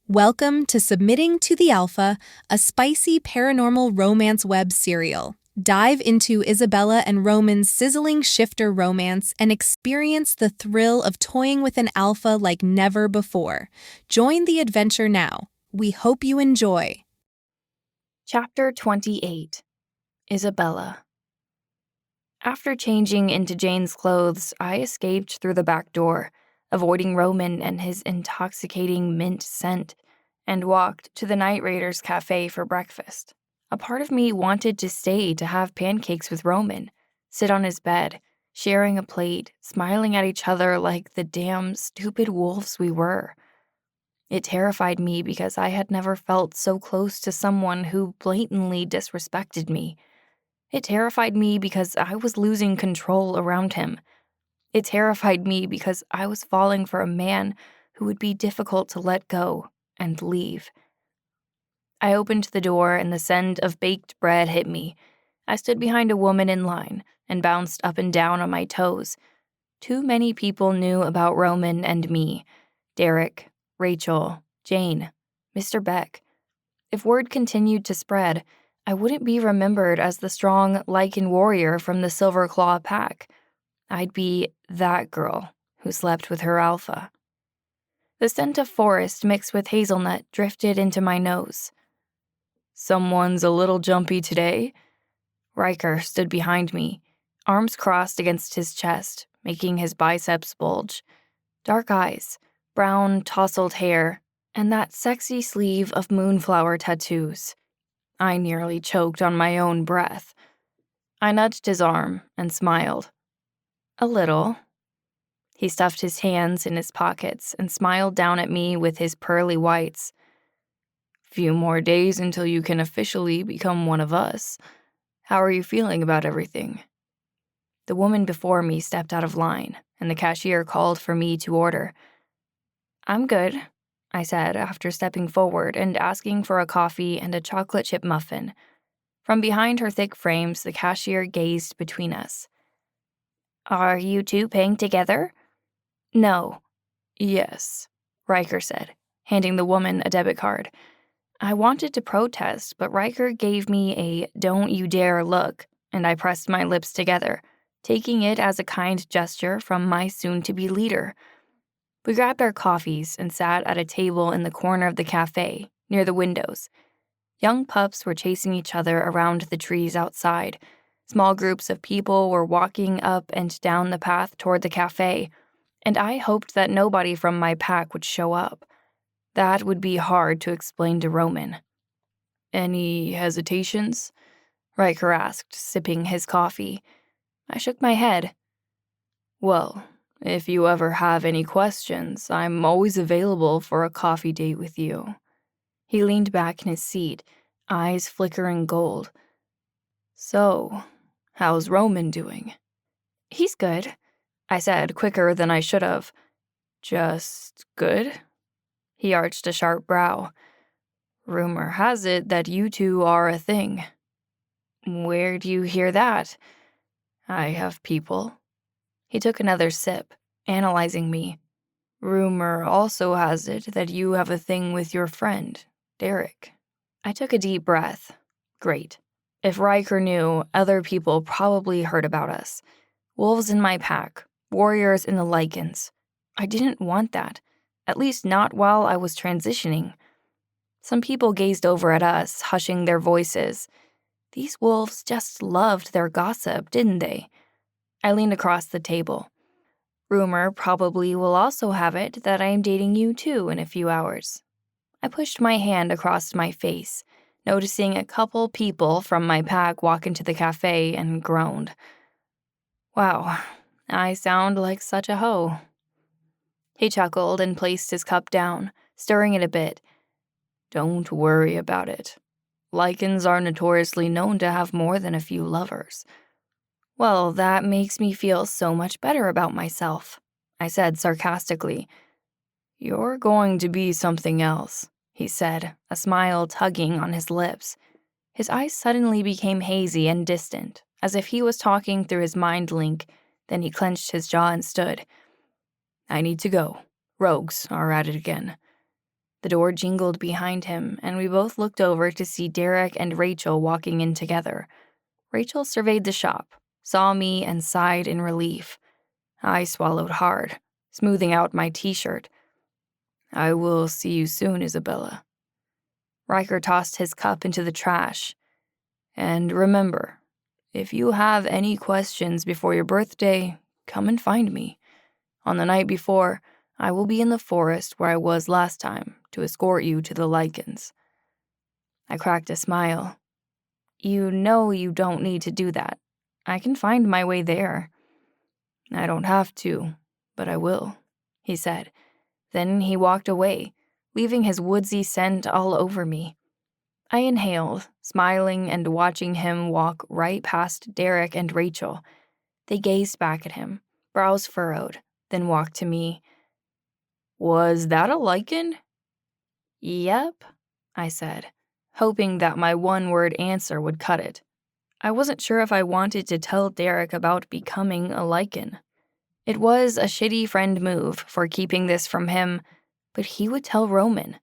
Welcome to Submitting to the Alpha, a spicy paranormal romance web serial. Dive into Isabella and Roman's sizzling shifter romance and experience the thrill of toying with an alpha like never before. Join the adventure now. We hope you enjoy. Chapter 28. Isabella. After changing into Jane's clothes, I escaped through the back door, avoiding Roman and his intoxicating mint scent, and walked to the Night Raiders cafe for breakfast. A part of me wanted to stay to have pancakes with Roman, sit on his bed, sharing a plate, smiling at each other like the damn stupid wolves we were. It terrified me because I had never felt so close to someone who blatantly disrespected me. It terrified me because I was losing control around him. It terrified me because I was falling for a man who would be difficult to let go and leave. I opened the door and the scent of baked bread hit me. I stood behind a woman in line and bounced up and down on my toes. Too many people knew about Roman and me. Derek, Rachel, Jane, Mr. Beck. If word continued to spread, I wouldn't be remembered as the strong lichen warrior from the Silver Claw pack. I'd be that girl who slept with her alpha. The scent of forest mixed with hazelnut drifted into my nose. "Someone's a little jumpy today?" Riker stood behind me, arms crossed against his chest, making his biceps bulge. Dark eyes, brown, tousled hair, and that sexy sleeve of moonflower tattoos. I nearly choked on my own breath. I nudged his arm and smiled. "A little." He stuffed his hands in his pockets and smiled down at me with his pearly whites. "Few more days until you can officially become one of us. How are you feeling about everything?" The woman before me stepped out of line, and the cashier called for me to order. "I'm good," I said after stepping forward and asking for a coffee and a chocolate chip muffin. From behind her thick frames, the cashier gazed between us. "Are you two paying together?" "No." "Yes," Riker said, handing the woman a debit card. I wanted to protest, but Riker gave me a "don't you dare" look, and I pressed my lips together, taking it as a kind gesture from my soon-to-be leader. We grabbed our coffees and sat at a table in the corner of the cafe, near the windows. Young pups were chasing each other around the trees outside. Small groups of people were walking up and down the path toward the cafe, and I hoped that nobody from my pack would show up. That would be hard to explain to Roman. "Any hesitations?" Riker asked, sipping his coffee. I shook my head. "Well, if you ever have any questions, I'm always available for a coffee date with you." He leaned back in his seat, eyes flickering gold. "So, how's Roman doing?" "He's good," I said quicker than I should have. "Just good?" He arched a sharp brow. "Rumor has it that you two are a thing." "Where'd you hear that?" "I have people." He took another sip, analyzing me. "Rumor also has it that you have a thing with your friend, Derek." I took a deep breath. Great. If Riker knew, other people probably heard about us. Wolves in my pack, warriors in the lichens. I didn't want that, at least not while I was transitioning. Some people gazed over at us, hushing their voices. These wolves just loved their gossip, didn't they? I leaned across the table. "Rumor probably will also have it that I am dating you too in a few hours." I pushed my hand across my face, noticing a couple people from my pack walk into the cafe, and groaned. Wow, I sound like such a hoe. He chuckled and placed his cup down, stirring it a bit. "Don't worry about it. Lichens are notoriously known to have more than a few lovers." "Well, that makes me feel so much better about myself," I said sarcastically. "You're going to be something else," he said, a smile tugging on his lips. His eyes suddenly became hazy and distant, as if he was talking through his mind link. Then he clenched his jaw and stood. "I need to go. Rogues are at it again." The door jingled behind him, and we both looked over to see Derek and Rachel walking in together. Rachel surveyed the shop, saw me, and sighed in relief. I swallowed hard, smoothing out my t-shirt. "I will see you soon, Isabella." Riker tossed his cup into the trash. "And remember, if you have any questions before your birthday, come and find me. On the night before, I will be in the forest where I was last time to escort you to the lichens." I cracked a smile. "You know you don't need to do that. I can find my way there." "I don't have to, but I will," he said. Then he walked away, leaving his woodsy scent all over me. I inhaled, smiling and watching him walk right past Derek and Rachel. They gazed back at him, brows furrowed, then walked to me. "Was that a lichen?" "Yep," I said, hoping that my one-word answer would cut it. I wasn't sure if I wanted to tell Derek about becoming a lichen. It was a shitty friend move for keeping this from him, but he would tell Roman.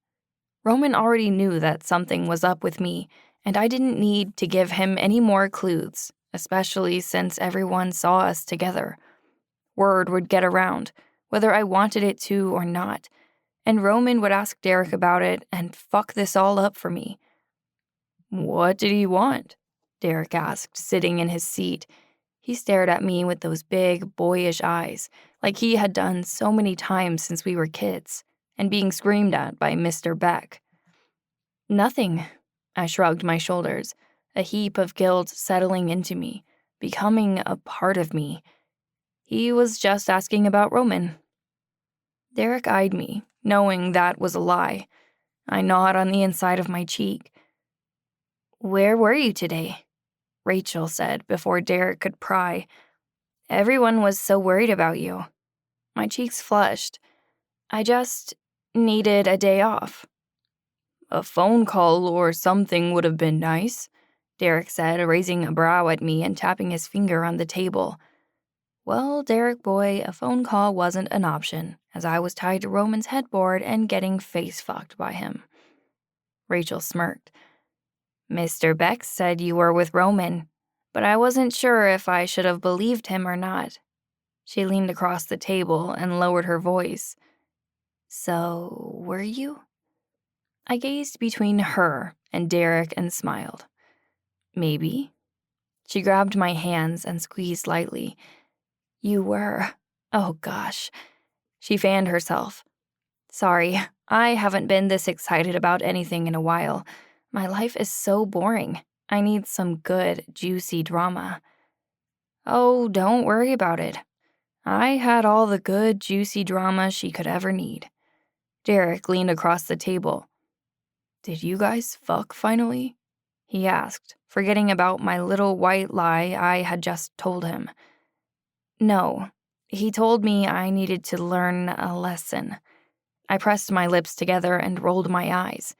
Roman already knew that something was up with me, and I didn't need to give him any more clues, especially since everyone saw us together. Word would get around, whether I wanted it to or not, and Roman would ask Derek about it and fuck this all up for me. "What did he want?" Derek asked, sitting in his seat. He stared at me with those big, boyish eyes, like he had done so many times since we were kids, and being screamed at by Mr. Beck. "Nothing." I shrugged my shoulders, a heap of guilt settling into me, becoming a part of me. He was just asking about Roman. Derek eyed me, knowing that was a lie. I gnawed on the inside of my cheek. "Where were you today?" Rachel said before Derek could pry. "Everyone was so worried about you." My cheeks flushed. "I just needed a day off." "A phone call or something would have been nice," Derek said, raising a brow at me and tapping his finger on the table. Well, Derek boy, a phone call wasn't an option, as I was tied to Roman's headboard and getting face-fucked by him. Rachel smirked. "Mr. Beck said you were with Roman, but I wasn't sure if I should have believed him or not." She leaned across the table and lowered her voice. "So, were you?" I gazed between her and Derek and smiled. "Maybe." She grabbed my hands and squeezed lightly. "You were. Oh gosh." She fanned herself. "Sorry, I haven't been this excited about anything in a while. My life is so boring. I need some good, juicy drama." "Oh, don't worry about it. I had all the good, juicy drama she could ever need." Derek leaned across the table. "Did you guys fuck finally?" he asked, forgetting about my little white lie I had just told him. "No. He told me I needed to learn a lesson." I pressed my lips together and rolled my eyes.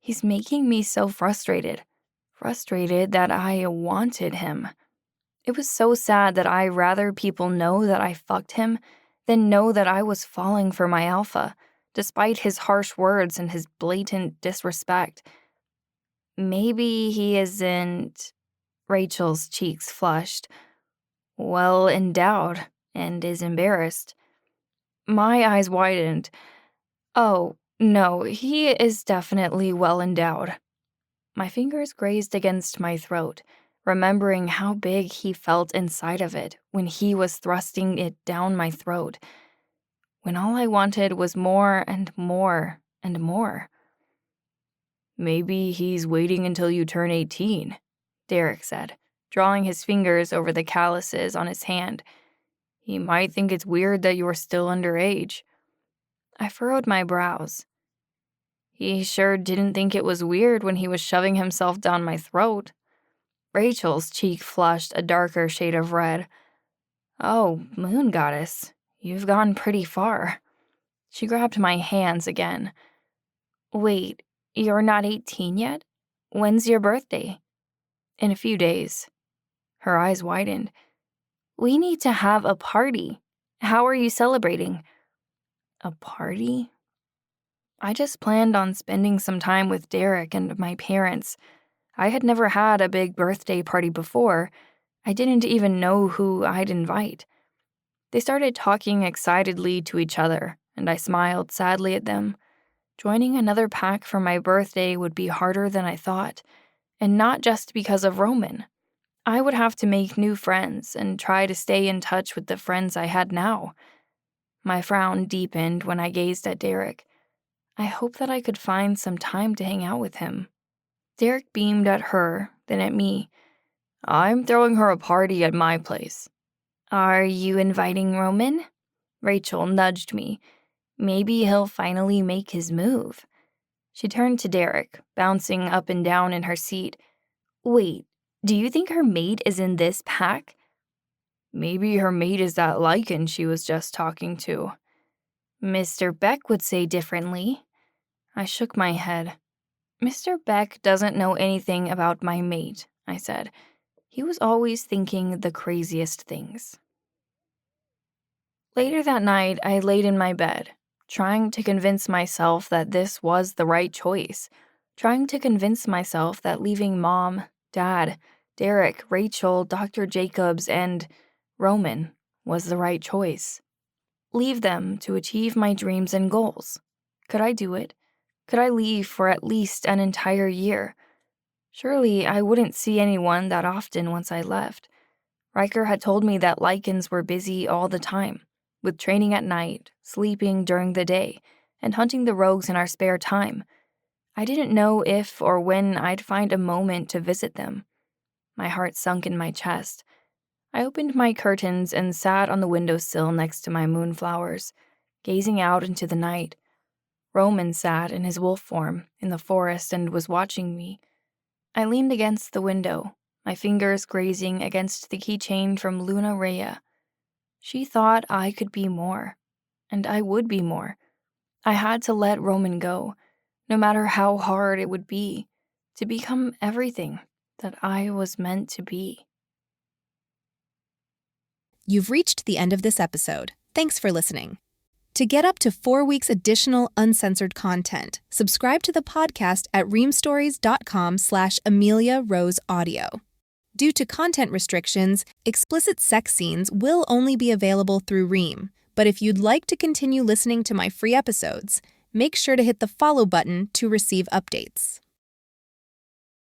He's making me so frustrated. Frustrated that I wanted him. It was so sad that I'd rather people know that I fucked him than know that I was falling for my alpha, despite his harsh words and his blatant disrespect. "Maybe he isn't..." Rachel's cheeks flushed. "Well endowed, and is embarrassed." My eyes widened. "Oh, no, he is definitely well endowed." My fingers grazed against my throat, remembering how big he felt inside of it when he was thrusting it down my throat, when all I wanted was more and more and more. "Maybe he's waiting until you turn 18, Derek said, drawing his fingers over the calluses on his hand. "He might think it's weird that you're still underage." I furrowed my brows. He sure didn't think it was weird when he was shoving himself down my throat. Rachel's cheek flushed a darker shade of red. "Oh, moon goddess, you've gone pretty far." She grabbed my hands again. "Wait, you're not 18 yet? When's your birthday?" "In a few days." Her eyes widened. "We need to have a party. How are you celebrating?" "A party?" I just planned on spending some time with Derek and my parents. I had never had a big birthday party before. I didn't even know who I'd invite. They started talking excitedly to each other, and I smiled sadly at them. Joining another pack for my birthday would be harder than I thought, and not just because of Roman. I would have to make new friends and try to stay in touch with the friends I had now. My frown deepened when I gazed at Derek. I hoped that I could find some time to hang out with him. Derek beamed at her, then at me. I'm throwing her a party at my place. Are you inviting Roman? Rachel nudged me. Maybe he'll finally make his move. She turned to Derek, bouncing up and down in her seat. Wait, do you think her mate is in this pack? Maybe her mate is that lichen she was just talking to. Mr. Beck would say differently. I shook my head. Mr. Beck doesn't know anything about my mate, I said. He was always thinking the craziest things. Later that night, I laid in my bed, trying to convince myself that this was the right choice, trying to convince myself that leaving Mom, Dad, Derek, Rachel, Dr. Jacobs, and Roman was the right choice. Leave them to achieve my dreams and goals. Could I do it? Could I leave for at least an entire year? Surely I wouldn't see anyone that often once I left. Riker had told me that lichens were busy all the time, with training at night, sleeping during the day, and hunting the rogues in our spare time. I didn't know if or when I'd find a moment to visit them. My heart sunk in my chest. I opened my curtains and sat on the windowsill next to my moonflowers, gazing out into the night. Roman sat in his wolf form in the forest and was watching me. I leaned against the window, my fingers grazing against the keychain from Luna Rhea. She thought I could be more, and I would be more. I had to let Roman go, no matter how hard it would be, to become everything that I was meant to be. You've reached the end of this episode. Thanks for listening. To get up to 4 weeks additional uncensored content, subscribe to the podcast at reamstories.com/Amelia Rose Audio. Due to content restrictions, explicit sex scenes will only be available through Ream. But if you'd like to continue listening to my free episodes, make sure to hit the follow button to receive updates.